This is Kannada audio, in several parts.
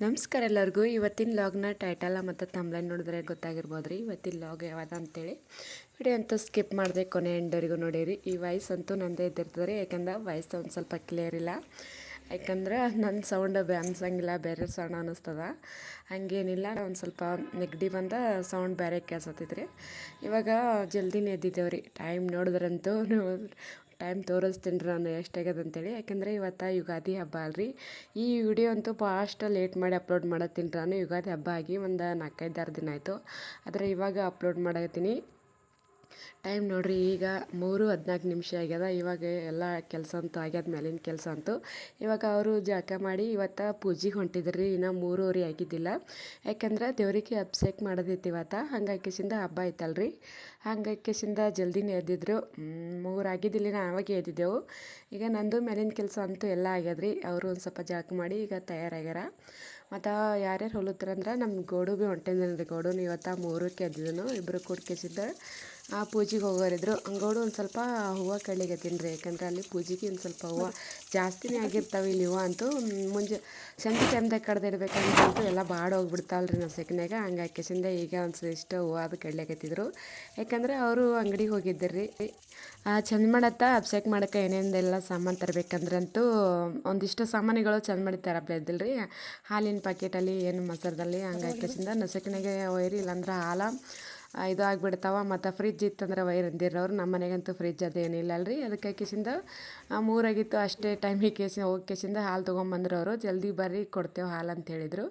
ನಮಸ್ಕಾರ ಎಲ್ಲರಿಗೂ. ಇವತ್ತಿನ ಲಾಗ್ನ ಟೈಟಲ ಮತ್ತು ತಮ್ಲೈನ್ ನೋಡಿದ್ರೆ ಗೊತ್ತಾಗಿರ್ಬೋದು ರೀ ಇವತ್ತಿನ ಲಾಗ್ ಯಾವ್ದು ಅಂತೇಳಿ. ವಿಡಿಯೋ ಅಂತೂ ಸ್ಕಿಪ್ ಮಾಡಿದೆ ಕೊನೆ ಎಂಡವರೆಗೂ ನೋಡಿರಿ. ಈ ವಾಯ್ಸ್ ಅಂತೂ ನಂದೇ ಇದ್ದಿರ್ತದೆ ರೀ, ಯಾಕಂದ್ರೆ ವಾಯ್ಸ್ ಒಂದು ಸ್ವಲ್ಪ ಕ್ಲಿಯರ್ ಇಲ್ಲ. ಯಾಕಂದ್ರೆ ನನ್ನ ಸೌಂಡ್ ಅನ್ಸಂಗಿಲ್ಲ, ಬೇರೆ ಸೌಂಡ್ ಅನ್ನಿಸ್ತದ. ಹಾಗೇನಿಲ್ಲ, ಒಂದು ಸ್ವಲ್ಪ ನೆಗಡಿ ಬಂದ ಸೌಂಡ್ ಬೇರೆ ಕೇಳಿಸತ್ತೈತ್ರಿ. ಇವಾಗ ಜಲ್ದಿನೇ ಎದ್ದಿದ್ದೇವೆ ರೀ. ಟೈಮ್ ನೋಡಿದ್ರಂತೂ ಟೈಮ್ ತೋರಿಸ್ತೀನಿ ರೀ ನಾನು ಎಷ್ಟಾಗ್ಯದ ಅಂತೇಳಿ. ಯಾಕಂದರೆ ಇವತ್ತು ಯುಗಾದಿ ಹಬ್ಬ ಅಲ್ರಿ. ಈ ವಿಡಿಯೋ ಅಂತೂ ಭಾಳ ಲೇಟ್ ಮಾಡಿ ಅಪ್ಲೋಡ್ ಮಾಡತ್ತೀನಿ ನಾನು. ಯುಗಾದಿ ಹಬ್ಬ ಆಗಿ ಒಂದು 4-5 ದಿನ ಆಯಿತು, ಆದರೆ ಇವಾಗ ಅಪ್ಲೋಡ್ ಮಾಡತ್ತೀನಿ. ಟೈಮ್ ನೋಡಿರಿ, ಈಗ 3:14 ಆಗ್ಯದ. ಇವಾಗ ಎಲ್ಲ ಕೆಲಸ ಅಂತೂ ಆಗ್ಯದ, ಮೇಲಿನ ಕೆಲಸ ಅಂತೂ. ಇವಾಗ ಅವರು ಜಳಕ ಮಾಡಿ ಇವತ್ತು ಪೂಜೆಗೆ ಹೊಂಟಿದ್ರಿ. ಇನ್ನೂ 3:30 ಆಗಿದ್ದಿಲ್ಲ, ಯಾಕಂದ್ರೆ ದೇವ್ರಿಗೆ ಅಭಿಷೇಕ ಮಾಡೋದಿತ್ತು ಇವತ್ತು. ಹಂಗಾಕಿಸಿಂದ ಹಬ್ಬ ಐತಲ್ರಿ, ಹಂಗಾಕಿಸಿಂದ ಜಲ್ದಿನೇ ಎದ್ದಿದ್ರು. 3 ಆಗಿದ್ದಿಲ್ಲ, ಆವಾಗೆ ಎದ್ದಿದ್ದೆವು. ಈಗ ನಂದು ಮೇಲಿನ ಕೆಲಸ ಅಂತೂ ಎಲ್ಲ ಆಗ್ಯದ್ರಿ. ಅವರು ಒಂದು ಸ್ವಲ್ಪ ಜಳಕ ಮಾಡಿ ಈಗ ತಯಾರಾಗ್ಯಾರ. ಮತ್ತು ಯಾರ್ಯಾರು ಹೊಲುತ್ತಾರಂದ್ರೆ ನಮ್ಮ ಗೋಡು ಭೀ ಹೊಂಟಿದ್ದೀನಿ. ಗೋಡುನು ಇವತ್ತು 3ಕ್ಕೆ ಎದ್ದಿದ್ದನು. ಇಬ್ಬರು ಕೂಡ್ಕಿಸಿದ್ದ ಆ ಪೂಜೆಗೆ ಹೋಗೋರಿದ್ರು. ಹಂಗೋಡು ಒಂದು ಸ್ವಲ್ಪ ಹೂವು ಕಡ್ಲಿಗತ್ತೀನಿ ರೀ, ಯಾಕಂದ್ರೆ ಅಲ್ಲಿ ಪೂಜೆಗೆ ಒಂದು ಸ್ವಲ್ಪ ಹೂವು ಜಾಸ್ತಿನೇ ಆಗಿರ್ತಾವೆ ಇಲ್ಲಿ. ಹೂವು ಅಂತೂ ಸಂಜೆ ಟೈಮ್ದಾಗ ಕಡ್ದಿಡ್ಬೇಕಂತೂ ಎಲ್ಲ ಬಾಡ್ ಹೋಗ್ಬಿಡ್ತಾವಲ್ಲ ರೀ ನಸಕಿನಾಗ. ಹಂಗಾಕಿಸಿಂದ ಈಗ ಒಂದು ಇಷ್ಟು ಹೂವು ಅದು ಕಡ್ಲಿಕತ್ತಿದ್ರು. ಯಾಕಂದ್ರೆ ಅವರು ಅಂಗಡಿಗೆ ಹೋಗಿದ್ದರು ರೀ. ಚಂದ ಮಾಡತ್ತ ಅಭಿಷೇಕ ಮಾಡೋಕ್ಕೆ ಏನೇನೆಲ್ಲ ಸಾಮಾನು ತರಬೇಕಂದ್ರಂತೂ ಒಂದಿಷ್ಟು ಸಾಮಾನುಗಳು ಚಂದ ಮಾಡಿ ತರಪ್ಲಿದ್ದಿಲ್ಲ ರೀ. ಹಾಲಿನ ಪ್ಯಾಕೆಟಲ್ಲಿ ಏನು ಮೊಸರದಲ್ಲಿ ಹಂಗಾಕಿಸಿಂದ ನಸಕಿನಾಗೆ ಒಯ್ರಿ, ಇಲ್ಲಾಂದ್ರೆ ಹಾಲು ಇದು ಆಗಿಬಿಡ್ತಾವ. ಮತ್ತು ಫ್ರಿಜ್ ಇತ್ತಂದ್ರೆ ವೈರ್ ಅಂದಿರೋರು. ನಮ್ಮ ಮನೆಗಂತೂ ಫ್ರಿಜ್ ಅದೇನಿಲ್ಲ ಅಲ್ರಿ. ಅದಕ್ಕೆ ಕಿಸಿಂದ 3 ಆಗಿತ್ತು ಅಷ್ಟೇ ಟೈಮಿಗೆ ಹೋಗಿಸಿಂದ ಹಾಲು ತೊಗೊಂಬಂದ್ರು ಅವರು. ಜಲ್ದಿ ಬರ್ರಿ ಕೊಡ್ತೇವೆ ಹಾಲು ಅಂತ ಹೇಳಿದರು.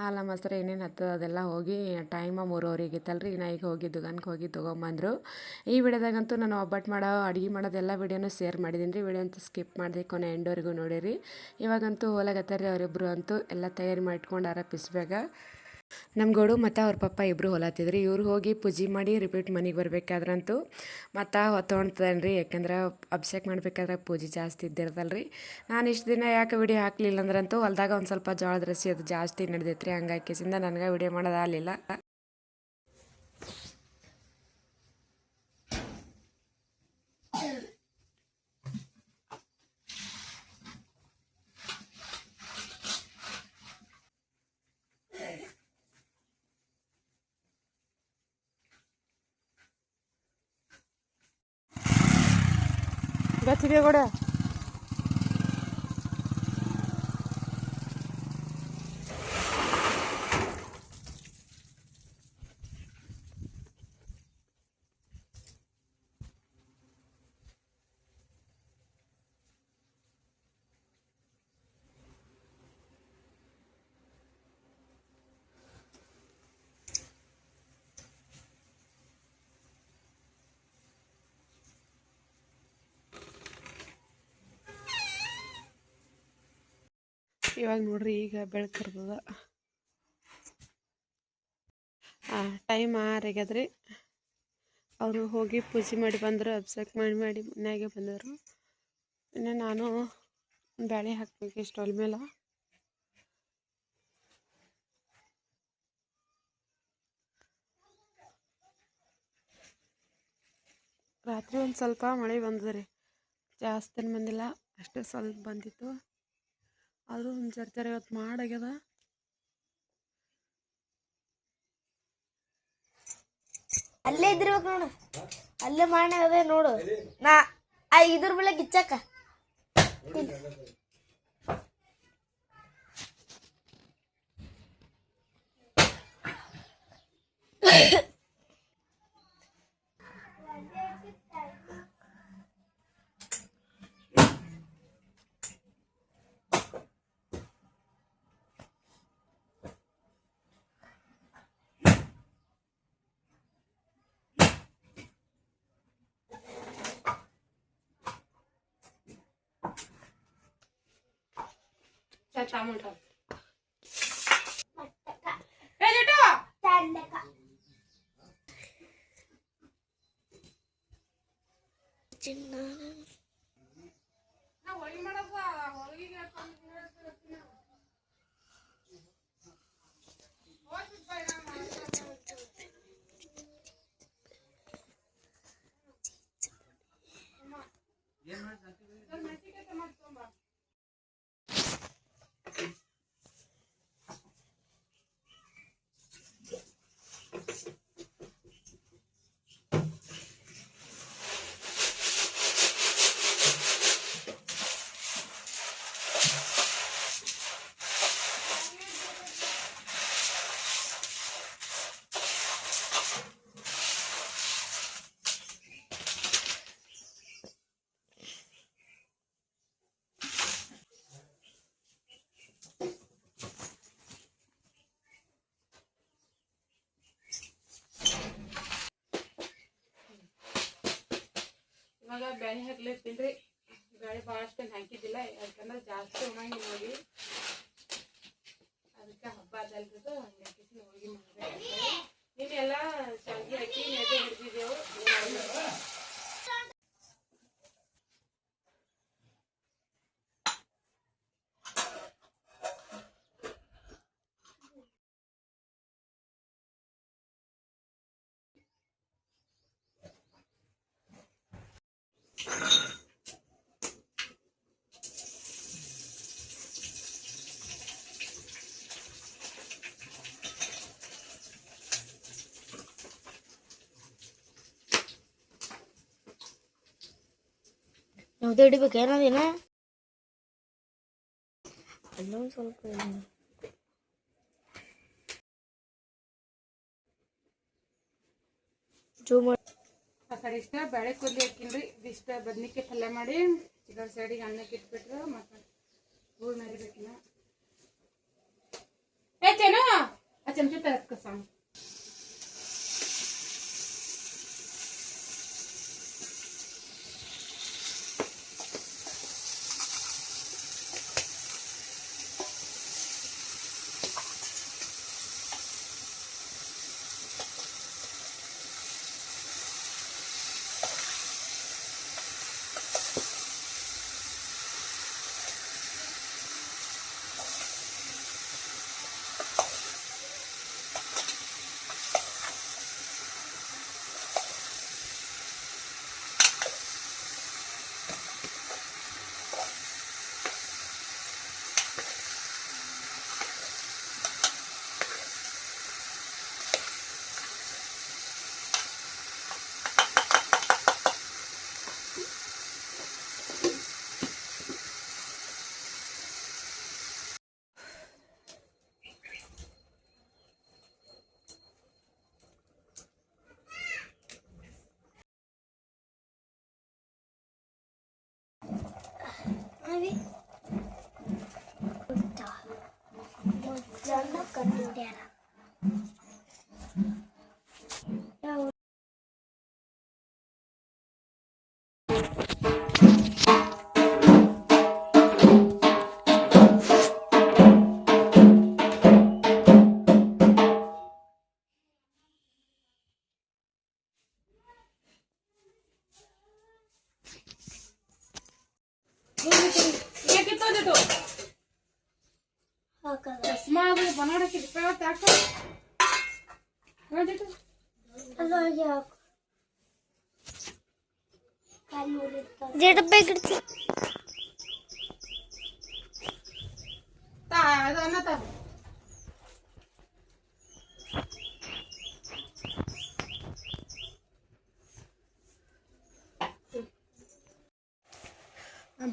ಹಾಲು ಮೊಸರು ಏನೇನು ಹತ್ತದ ಅದೆಲ್ಲ ಹೋಗಿ ಟೈಮ 3:30 ಆಗಿತ್ತಲ್ರಿ. ನಾ ಈಗ ಹೋಗಿ ದುಕಾನ್ಗೆ ಹೋಗಿ ತೊಗೊಂಬಂದರು. ಈ ವಿಡಿಯೋದಾಗಂತೂ ನಾನು ಒಬ್ಬಟ್ಟು ಅಡುಗೆ ಮಾಡೋದೆಲ್ಲ ವಿಡಿಯೋನೂ ಶೇರ್ ಮಾಡಿದ್ದೀನಿ ರೀ. ವಿಡಿಯೋ ಅಂತೂ ಸ್ಕಿಪ್ ಮಾಡಿದೆ, ಕೊನೆ ಎಂಡವರೆಗೂ ನೋಡಿರಿ. ಇವಾಗಂತೂ ಹೊಲಾಗತ್ತಾರ್ರಿ ಅವರಿಬ್ಬರು. ಅಂತೂ ಎಲ್ಲ ತಯಾರಿ ಮಾಡಿಟ್ಕೊಂಡಾರ ಪಿಸ್ಬ್ಯಾಗ. ನಮ್ಮ ಗೋಡು ಮತ್ತು ಅವ್ರ ಪಪ್ಪ ಇಬ್ಬರು ಹೊಲತ್ತಿದ್ರಿ. ಇವ್ರು ಹೋಗಿ ಪೂಜೆ ಮಾಡಿ ರಿಪೀಟ್ ಮನೆಗೆ ಬರ್ಬೇಕಾದ್ರಂತೂ ಮತ್ತು ಹೊತ್ತೊಣ್ತದೇನು ರೀ, ಯಾಕಂದ್ರೆ ಅಭಿಷೇಕ ಮಾಡ್ಬೇಕಾದ್ರೆ ಪೂಜೆ ಜಾಸ್ತಿ ಇದ್ದಿರ್ತಲ್ಲ ರೀ. ನಾನು ಇಷ್ಟು ದಿನ ಯಾಕೆ ವಿಡಿಯೋ ಹಾಕಲಿಲ್ಲ ಅಂದ್ರಂತೂ ಹೊಲ್ದಾಗ ಒಂದು ಸ್ವಲ್ಪ ಜೋಳದ ರಸಿ ಅದು ಜಾಸ್ತಿ ನಡೆದೈತೆ ರೀ. ಹಂಗಾಕಿಸಿಂದ ನನಗೆ ವಿಡಿಯೋ ಮಾಡೋದಾಗಲಿಲ್ಲ. ಗಚ್ಚಿದೆ ಕೂಡ ಇವಾಗ ನೋಡ್ರಿ, ಈಗ ಬೆಳಕರ್ತದ. ಟೈಮ್ 6 ಆಗ್ಯದ್ರಿ. ಅವರು ಹೋಗಿ ಪೂಜೆ ಮಾಡಿ ಬಂದರು, ಅಭಿಷೇಕ ಮಾಡಿ ಮನೆಯಾಗೆ ಬಂದರು. ಇನ್ನು ನಾನು ಬ್ಯಾಳೆ ಹಾಕ್ಬೇಕು ಇಷ್ಟು ಒಲೆ ಮೇಲೆ. ರಾತ್ರಿ ಒಂದು ಸ್ವಲ್ಪ ಮಳೆ ಬಂದದ್ರಿ, ಜಾಸ್ತಿ ಬಂದಿಲ್ಲ, ಅಷ್ಟೇ ಸ್ವಲ್ಪ ಬಂದಿತ್ತು. ಆದರೂ ಒಂದು ಜರ ಇವತ್ತು ಮಾಡಾಗ್ಯದ. ಅಲ್ಲೇ ಇದ್ದಿರ್ಬೇಕು ನೋಡು, ಅಲ್ಲೇ ಮಾಡದೆ ನೋಡು. ನಾ ಇದ್ರ ಮೇಲೆ ಗಿಚ್ಚಕ್ಕ ಬ್ಯಾಳಿ ಹಾಕ್ಲತ್ತೀನಿ. ಬ್ಯಾಳಿ ಭಾಳಷ್ಟು ಹಾಕಿದ್ದಿಲ್ಲ, ಯಾಕಂದ್ರೆ ಜಾಸ್ತಿ ಉಣಂಗಿ ಹೋಗಿ ಅದಕ್ಕೆ ಹಬ್ಬ ಅದಲ್ರಿದು ಹಂಗಾಗಿ ಹೋಗಿ ಮಾಡಬೇಕು. ನೀವೆಲ್ಲ ಶಾವಿಗೆ ಹಾಕಿ ಎದೆ ಹಿಡಿದಿದ್ದೆವು. ಯಾವ್ದು ಹಿಡಿಬೇಕು ಏನದಿನ ಅಲ್ಲೊಂದು ಸ್ವಲ್ಪ ಜೂಮ್ ಆ ಕಡೆ ಇಷ್ಟ ಬೇಳೆ ಕೊಡ್ಲಿ ಹಾಕಿನ್ರಿ. ಇದಿಷ್ಟ ಬದ್ನಿಕಾಯಿ ಪಲ್ಯ ಮಾಡಿ ಚಿಕನ್ ಸೈಡಿಗೆ ಅನ್ನಕ್ಕೆ ಇಟ್ಬಿಟ್ರೆ ಮತ್ತೆ ಹೂಳು ಮರಿಬೇಕಿನ್ನ. ಚೇನು ಆ ಚಮಚ ತರಕ ಸಾಂಗ್ ಕಂಡುಡ್ಯಾರ ಚಸ್ಮಾ ಅದು बनाಡಕ್ಕೆ ಇಟ್ಕೊಳ್ಳೋದು ಯಾಕೆ ನೋಡಿಟ್ಟು ಅದ್ರೊಳಗೆ ಹಾಕು ಜೇಡ ಬೇಕಿಡ್ತಿ ತಾ ಅದು ಅನ್ನ ತಾ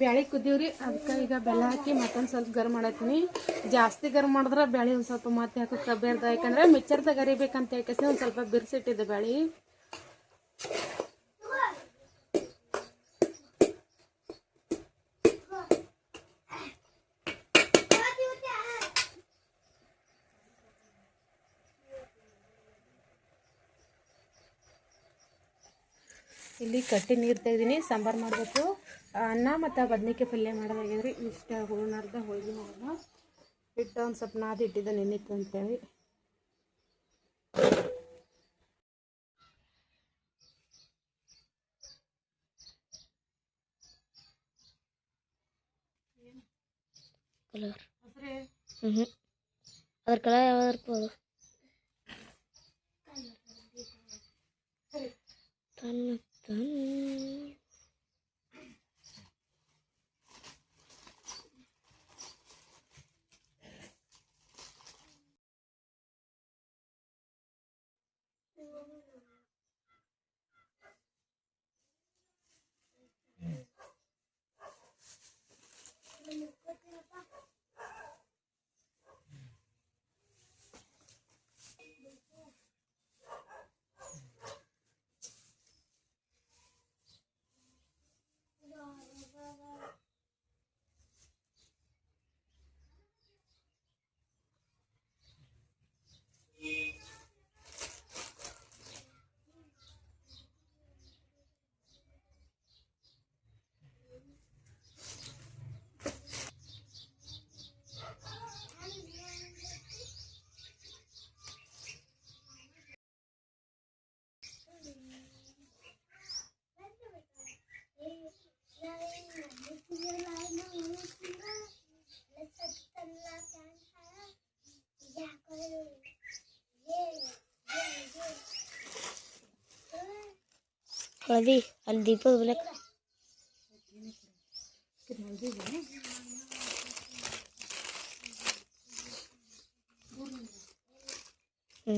ಬ್ಯಾಳಿ ಕುದ್ದೀವ್ರಿ. ಅದಕ್ಕೆ ಈಗ ಬೆಲ್ಲ ಹಾಕಿ ಮತ್ತೊಂದು ಸ್ವಲ್ಪ ಗರಂ ಮಾಡತ್ತೀನಿ. ಜಾಸ್ತಿ ಗರಂ ಮಾಡಿದ್ರೆ ಬ್ಯಾಳಿ ಒಂದು ಸ್ವಲ್ಪ ಮತ್ತೆ ಹಾಕೋಕೆ ಬೇರ್ದ, ಯಾಕಂದ್ರೆ ಮಿಕ್ಚರ್ದಾಗ ಅರಿಬೇಕಂತ ಹೇಳ್ಕೇಸಿ ಒಂದು ಸ್ವಲ್ಪ ಬಿರ್ಸಿಟ್ಟಿದ್ದೆ ಬ್ಯಾಳಿ. ಇಲ್ಲಿ ಕಟ್ಟಿ ನೀರು ತೆಗ್ದೀನಿ, ಸಾಂಬಾರು ಮಾಡಬೇಕು. ಅನ್ನ ಮತ್ತು ಬದ್ನಿಕಾಯಿ ಪಲ್ಯ ಮಾಡೋದಾಗಿದ್ರಿ. ಇಷ್ಟ ಹೂರ್ಣಾರ್ದ ಹೋಳಿಗೆ ಮಾಡೋದು ಹಿಟ್ಟು ಒಂದು ಸ್ವಲ್ಪ ನಾದಿ ಇಟ್ಟಿದ್ದೆ ನೆನ್ನಿತ್ತು ಅಂತೇಳಿ. ಕಲರ್ ಅದ್ರ ಕಲರ್ ಯಾವ್ದು ಇರ್ಬೋದು ತನ್ನ ತನ್ನ ಹಳದಿ ಅಲ್ಲಿ ದೀಪದ ಬೆಲೆ ಹ್ಞೂ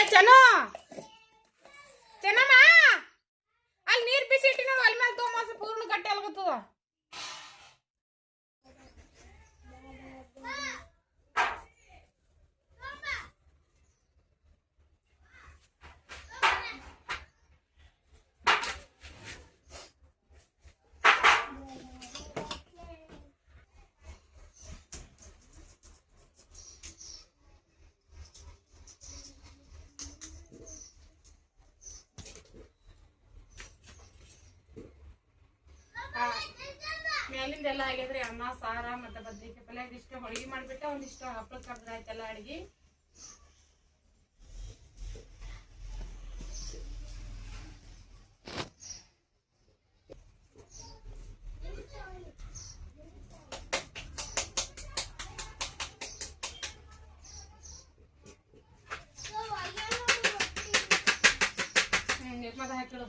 ಚಲೋ ಚೆನ್ನಮ್ಮ ಅಲ್ಲಿ ನೀರ್ ಬಿಸಿ ಇಟ್ಟಿ ನೋಡು ಅಲ್ಲಿ ಮೇಲೆ ತೋಮಾಸ ಪೂರ್ಣ ಗಟ್ಟಿ ಅಲ್ಗತ್ತದ ಮೇಲಿಂದೆಲ್ಲ ಆಗ್ಯದ್ರಿ ಅನ್ನ ಸಾರ ಮತ್ತೆ ಬದ್ನಿಕಾಯಿ ಪಲ್ಯ ಇದಿಷ್ಟು ಹೋಳಿಗೆ ಮಾಡ್ಬಿಟ್ಟು ಒಂದಿಷ್ಟು ಹಪ್ಪಳ ಕರ್ದ್ರ ಆಯ್ತೆಲ್ಲ ಅಡಿಗೆ ನಿರ್ಮದ ಹಾಕಿಡು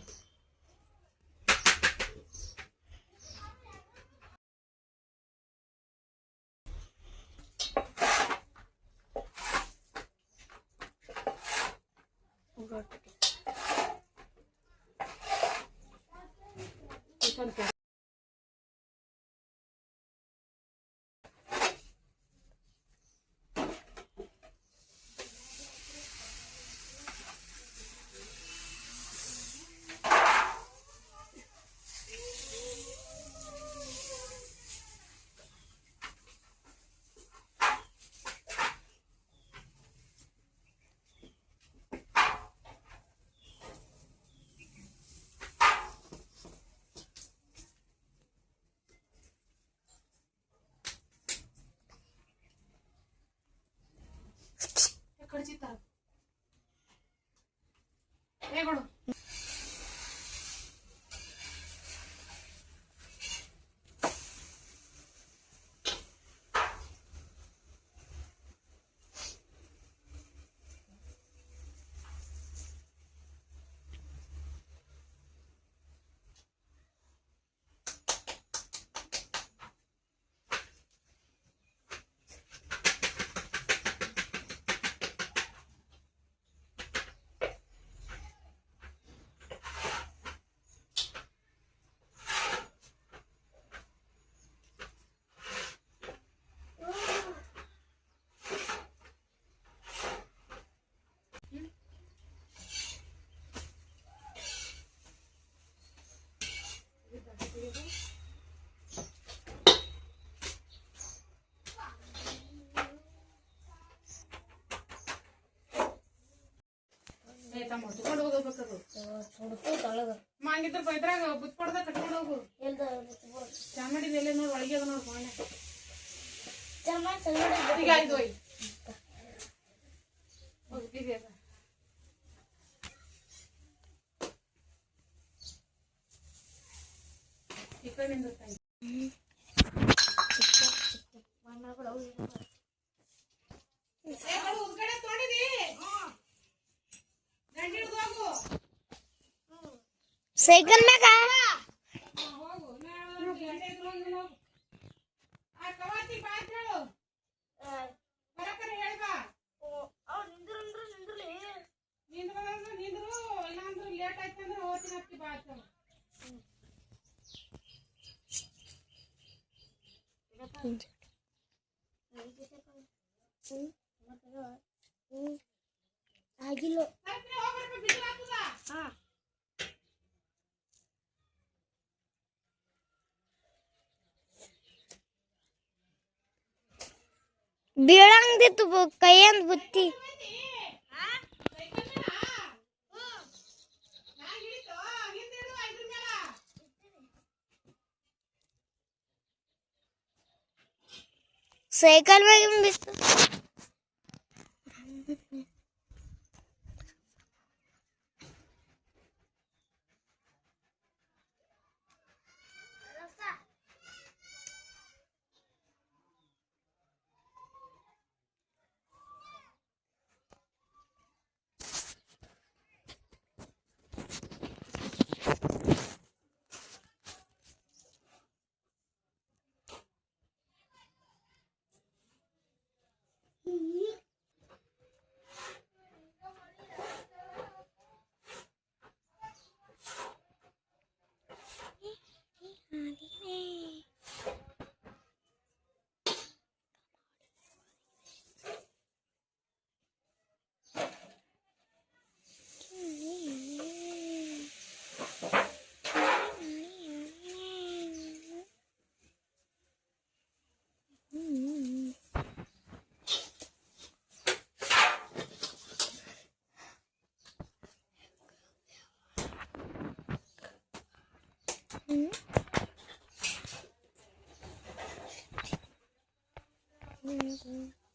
ಇದ್ರ ಇದ್ರಾಗ ಬುತ್ಕೊಡ್ದ ಕಟ್ಕೊಂಡು ಹೋಗು. ಚಾ ಮಾಡಿದ ಎಲೆ ನೋಡಿ ಒಳಗೆ ಅದ ನೋಡಿ ಫೋನ್. ಈಗ ಆಯ್ತು ಹೋಯ್ ಹೋಗ್ತಿದ್ಯ ಚಿಕ್ಕನಿಂದ ತಾಯಿ ಸೈಕಲ್ ಮ್ಯಾಗ ಲೇಟ್ ಆಯ್ತಂದ್ರೆ ಹೋಗ್ತೀನಿ ಬಾ ಆಗಿಲ್ಲ ಬೀಳಂಗಿತ್ತು ಕೈಯಂದ್ ಬುತ್ತಿ ಸೈಕಲ್ ಮ್ಯಾಗ ಬಿತ್ತು Mm-hmm.